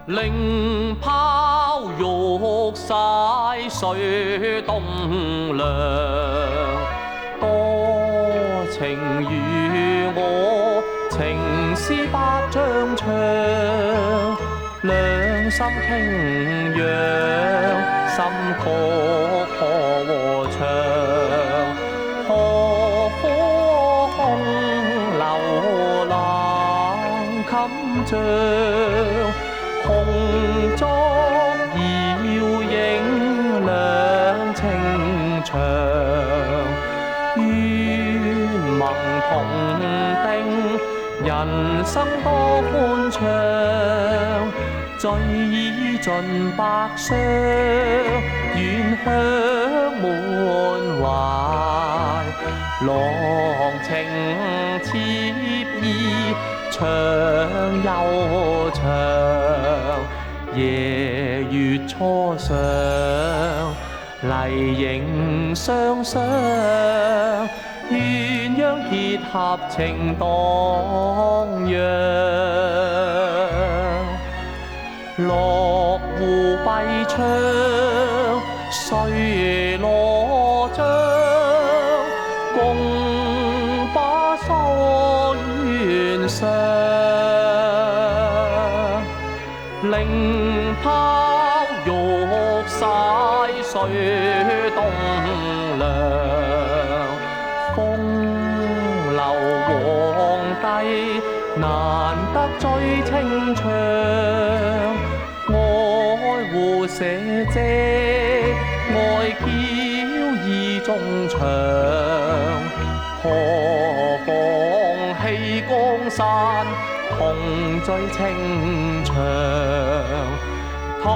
令拋玉洗水東涼，多情與我情絲百張長，兩心傾仰，心曲可唱，何況流冷襟帳。紅燭搖影兩情長，願盟同定，人生多歡暢。醉已盡百觴，願香滿懷。郎情妾意，長又長，夜月初上，麗影雙雙，鴛鴦結合情蕩漾。落戶閉窗，歲羅章，共把疏遠上。令拋玉洗水東涼，風流皇帝難得最清唱。愛護社稷，愛嬌意中長，何妨棄江山，同醉情長。同